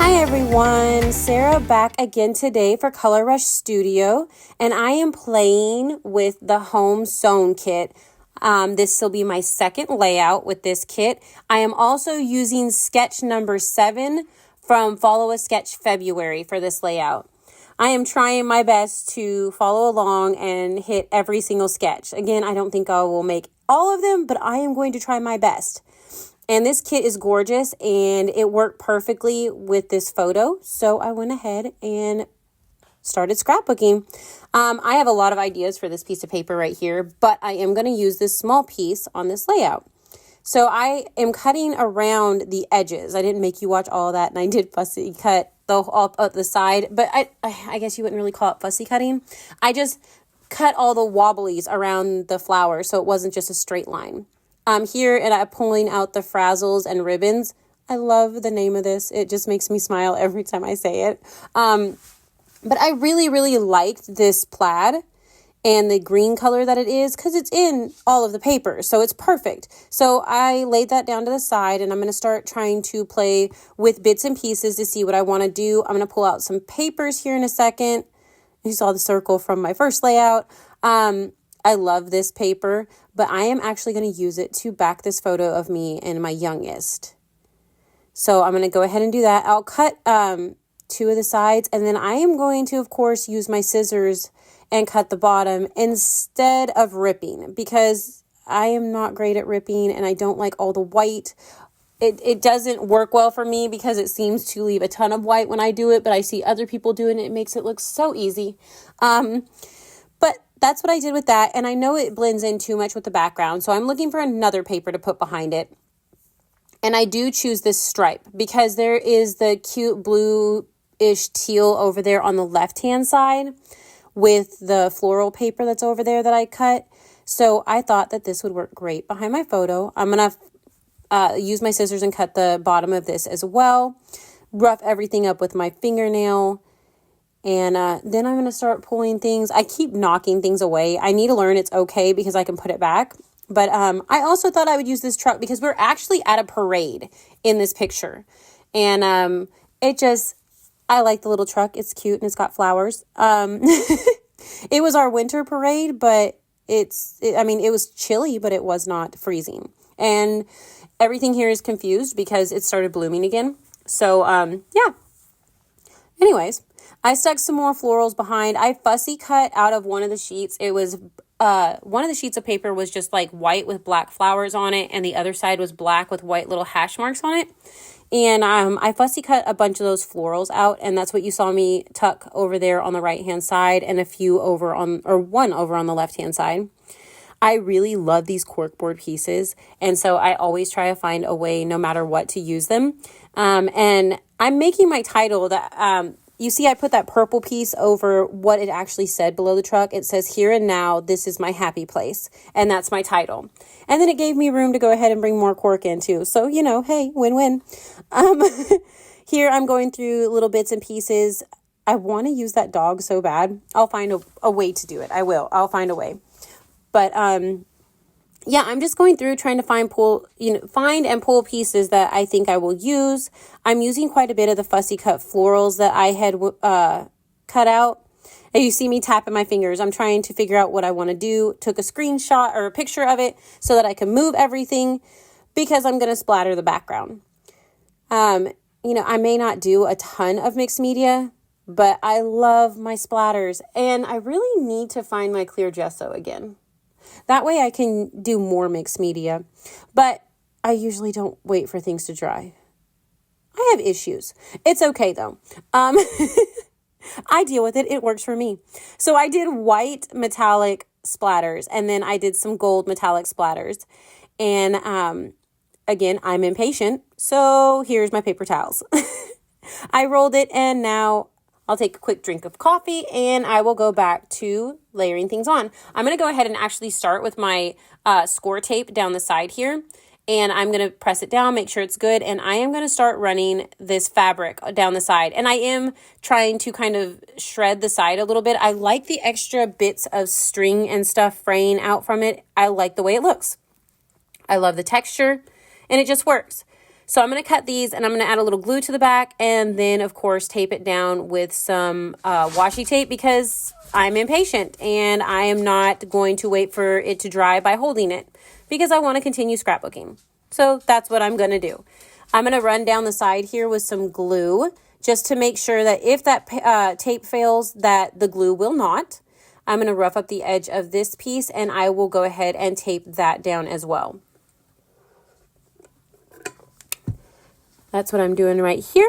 Hi everyone, Sarah back again today for Color Rush Studio, and I am playing with the home sewn kit. This will be my second layout with this kit. I am also using sketch number 7 from Follow a Sketch February for this layout. I am trying my best to follow along and hit every single sketch. Again, I don't think I will make all of them, but I am going to try my best. And this kit is gorgeous and it worked perfectly with this photo. So I went ahead and started scrapbooking. I have a lot of ideas for this piece of paper right here, but I am going to use this small piece on this layout. So I am cutting around the edges. I didn't make you watch all of that, and I did fussy cut the side, but I guess you wouldn't really call it fussy cutting. I just cut all the wobblies around the flower so it wasn't just a straight line. Here, and I'm pulling out the frazzles and ribbons. I love the name of this. It just makes me smile every time I say it. But I really, really liked this plaid and the green color that it is because it's in all of the paper. So it's perfect. So I laid that down to the side and I'm going to start trying to play with bits and pieces to see what I want to do. I'm going to pull out some papers here in a second. You saw the circle from my first layout. I love this paper, but I am actually going to use it to back this photo of me and my youngest. So I'm going to go ahead and do that. I'll cut 2 of the sides, and then I am going to, of course, use my scissors and cut the bottom instead of ripping because I am not great at ripping and I don't like all the white. It doesn't work well for me because it seems to leave a ton of white when I do it, but I see other people doing it. It makes it look so easy. But that's what I did with that, and I know it blends in too much with the background, so I'm looking for another paper to put behind it. And I do choose this stripe because there is the cute blue-ish teal over there on the left-hand side with the floral paper that's over there that I cut. So I thought that this would work great behind my photo. I'm going to use my scissors and cut the bottom of this as well. Rough everything up with my fingernail. And then I'm going to start pulling things. I keep knocking things away. I need to learn it's okay because I can put it back. But I also thought I would use this truck because we're actually at a parade in this picture. And I like the little truck. It's cute and it's got flowers. It was our winter parade, but it was chilly, but it was not freezing. And everything here is confused because it started blooming again. So, yeah. Anyways, I stuck some more florals behind. I fussy cut out of one of the sheets. It was, one of the sheets of paper was just like white with black flowers on it. And the other side was black with white little hash marks on it. And I fussy cut a bunch of those florals out. And that's what you saw me tuck over there on the right-hand side and one over on the left-hand side. I really love these corkboard pieces. And so I always try to find a way, no matter what, to use them. And I'm making my title that, you see, I put that purple piece over what it actually said below the truck. It says, "Here and Now, this is my happy place." And that's my title. And then it gave me room to go ahead and bring more cork in too. So, hey, win-win. Here I'm going through little bits and pieces. I want to use that dog so bad. I'll find a way to do it. I will. I'll find a way. But, yeah, I'm just going through trying to find and pull pieces that I think I will use. I'm using quite a bit of the fussy cut florals that I had cut out. And you see me tapping my fingers. I'm trying to figure out what I want to do. Took a screenshot or a picture of it so that I can move everything because I'm going to splatter the background. I may not do a ton of mixed media, but I love my splatters. And I really need to find my clear gesso again. That way I can do more mixed media, but I usually don't wait for things to dry. I have issues. It's okay though. I deal with it. It works for me. So I did white metallic splatters and then I did some gold metallic splatters. And again, I'm impatient. So here's my paper towels. I rolled it and now I'll take a quick drink of coffee and I will go back to layering things on. I'm going to go ahead and actually start with my score tape down the side here. And I'm going to press it down, make sure it's good. And I am going to start running this fabric down the side. And I am trying to kind of shred the side a little bit. I like the extra bits of string and stuff fraying out from it. I like the way it looks. I love the texture and it just works. So I'm going to cut these and I'm going to add a little glue to the back and then, of course, tape it down with some washi tape because I'm impatient and I am not going to wait for it to dry by holding it because I want to continue scrapbooking. So that's what I'm going to do. I'm going to run down the side here with some glue just to make sure that if that tape fails, that the glue will not. I'm going to rough up the edge of this piece and I will go ahead and tape that down as well. That's what I'm doing right here.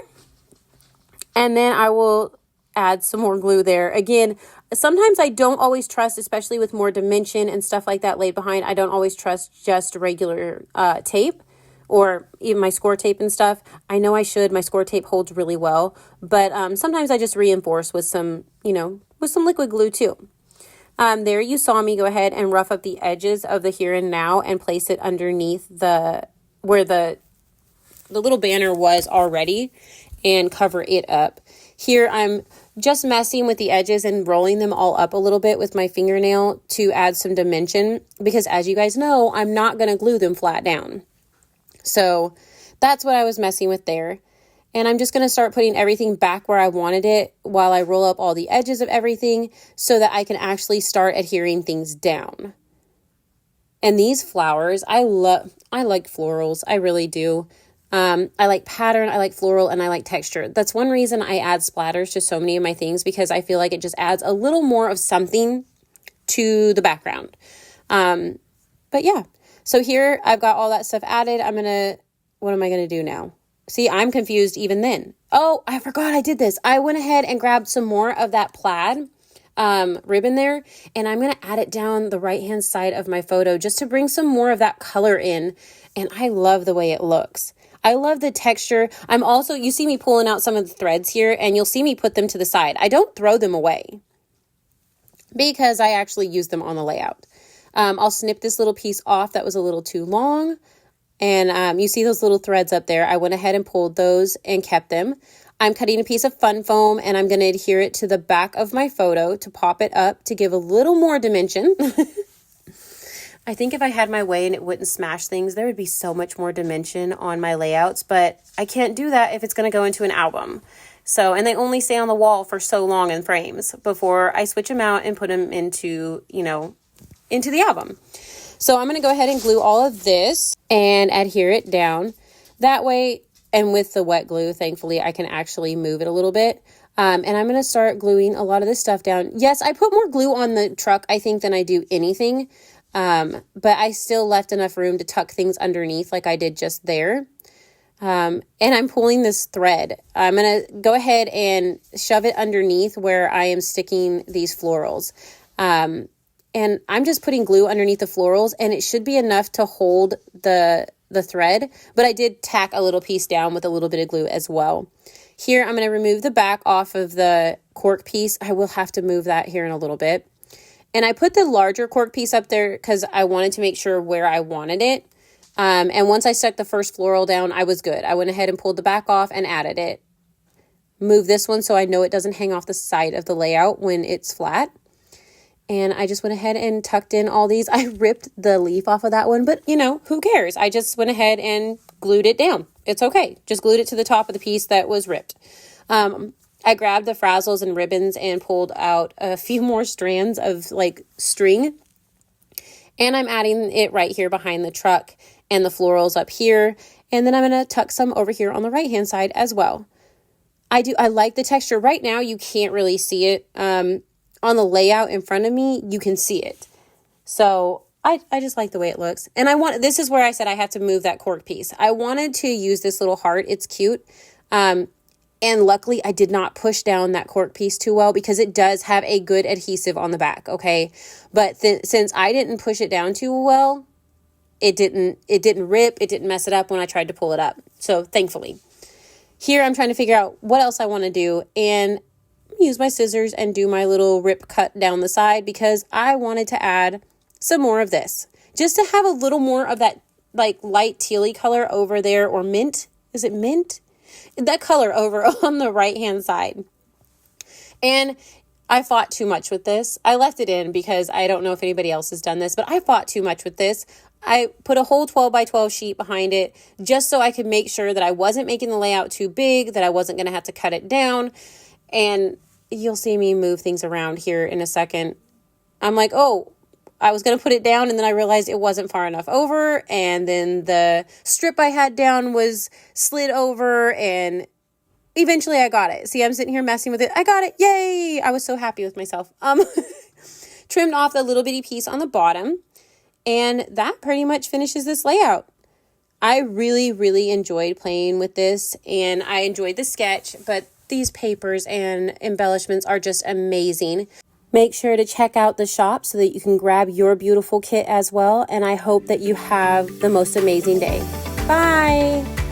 And then I will add some more glue there. Again, sometimes I don't always trust, especially with more dimension and stuff like that laid behind, I don't always trust just regular tape or even my score tape and stuff. I know I should. My score tape holds really well. But sometimes I just reinforce with some, with some liquid glue too. There you saw me go ahead and rough up the edges of the Here and Now and place it underneath where the little banner was already and cover it up. Here I'm just messing with the edges and rolling them all up a little bit with my fingernail to add some dimension because as you guys know, I'm not going to glue them flat down. So that's what I was messing with there. And I'm just going to start putting everything back where I wanted it while I roll up all the edges of everything so that I can actually start adhering things down. And these flowers, I like florals. I really do. I like pattern, I like floral, and I like texture. That's one reason I add splatters to so many of my things because I feel like it just adds a little more of something to the background. But yeah, so here I've got all that stuff added. What am I going to do now? See, I'm confused even then. Oh, I forgot I did this. I went ahead and grabbed some more of that plaid ribbon there, and I'm going to add it down the right-hand side of my photo just to bring some more of that color in. And I love the way it looks. I love the texture. You see me pulling out some of the threads here and you'll see me put them to the side. I don't throw them away because I actually use them on the layout. I'll snip this little piece off that was a little too long. And you see those little threads up there. I went ahead and pulled those and kept them. I'm cutting a piece of fun foam and I'm going to adhere it to the back of my photo to pop it up to give a little more dimension. I think if I had my way and it wouldn't smash things, there would be so much more dimension on my layouts, but I can't do that if it's going to go into an album. So, and they only stay on the wall for so long in frames before I switch them out and put them into the album. So I'm going to go ahead and glue all of this and adhere it down. That way, and with the wet glue, thankfully, I can actually move it a little bit. And I'm going to start gluing a lot of this stuff down. Yes, I put more glue on the truck, I think, than I do anything. But I still left enough room to tuck things underneath like I did just there. And I'm pulling this thread. I'm going to go ahead and shove it underneath where I am sticking these florals. And I'm just putting glue underneath the florals and it should be enough to hold the thread, but I did tack a little piece down with a little bit of glue as well. Here, I'm going to remove the back off of the cork piece. I will have to move that here in a little bit. And I put the larger cork piece up there because I wanted to make sure where I wanted it. And once I stuck the first floral down, I was good. I went ahead and pulled the back off and added it. Move this one so I know it doesn't hang off the side of the layout when it's flat. And I just went ahead and tucked in all these. I ripped the leaf off of that one, but who cares? I just went ahead and glued it down. It's okay. Just glued it to the top of the piece that was ripped. I grabbed the frazzles and ribbons and pulled out a few more strands of string. And I'm adding it right here behind the truck and the florals up here. And then I'm going to tuck some over here on the right-hand side as well. I like the texture. Right now, you can't really see it. On the layout in front of me, you can see it. So I just like the way it looks. And this is where I said I have to move that cork piece. I wanted to use this little heart. It's cute. And luckily, I did not push down that cork piece too well because it does have a good adhesive on the back, okay? But since I didn't push it down too well, it didn't rip, it didn't mess it up when I tried to pull it up. So thankfully. Here, I'm trying to figure out what else I want to do and use my scissors and do my little rip cut down the side because I wanted to add some more of this. Just to have a little more of that light tealy color over there, or mint. Is it mint? That color over on the right hand side. And I fought too much with this. I left it in because I don't know if anybody else has done this, but I fought too much with this. I put a whole 12 by 12 sheet behind it just so I could make sure that I wasn't making the layout too big, that I wasn't going to have to cut it down. And you'll see me move things around here in a second. I'm like, oh, I was going to put it down, and then I realized it wasn't far enough over, and then the strip I had down was slid over, and eventually I got it. See, I'm sitting here messing with it. I got it. Yay! I was so happy with myself. Trimmed off the little bitty piece on the bottom, and that pretty much finishes this layout. I really, really enjoyed playing with this, and I enjoyed the sketch, but these papers and embellishments are just amazing. Make sure to check out the shop so that you can grab your beautiful kit as well, and I hope that you have the most amazing day. Bye!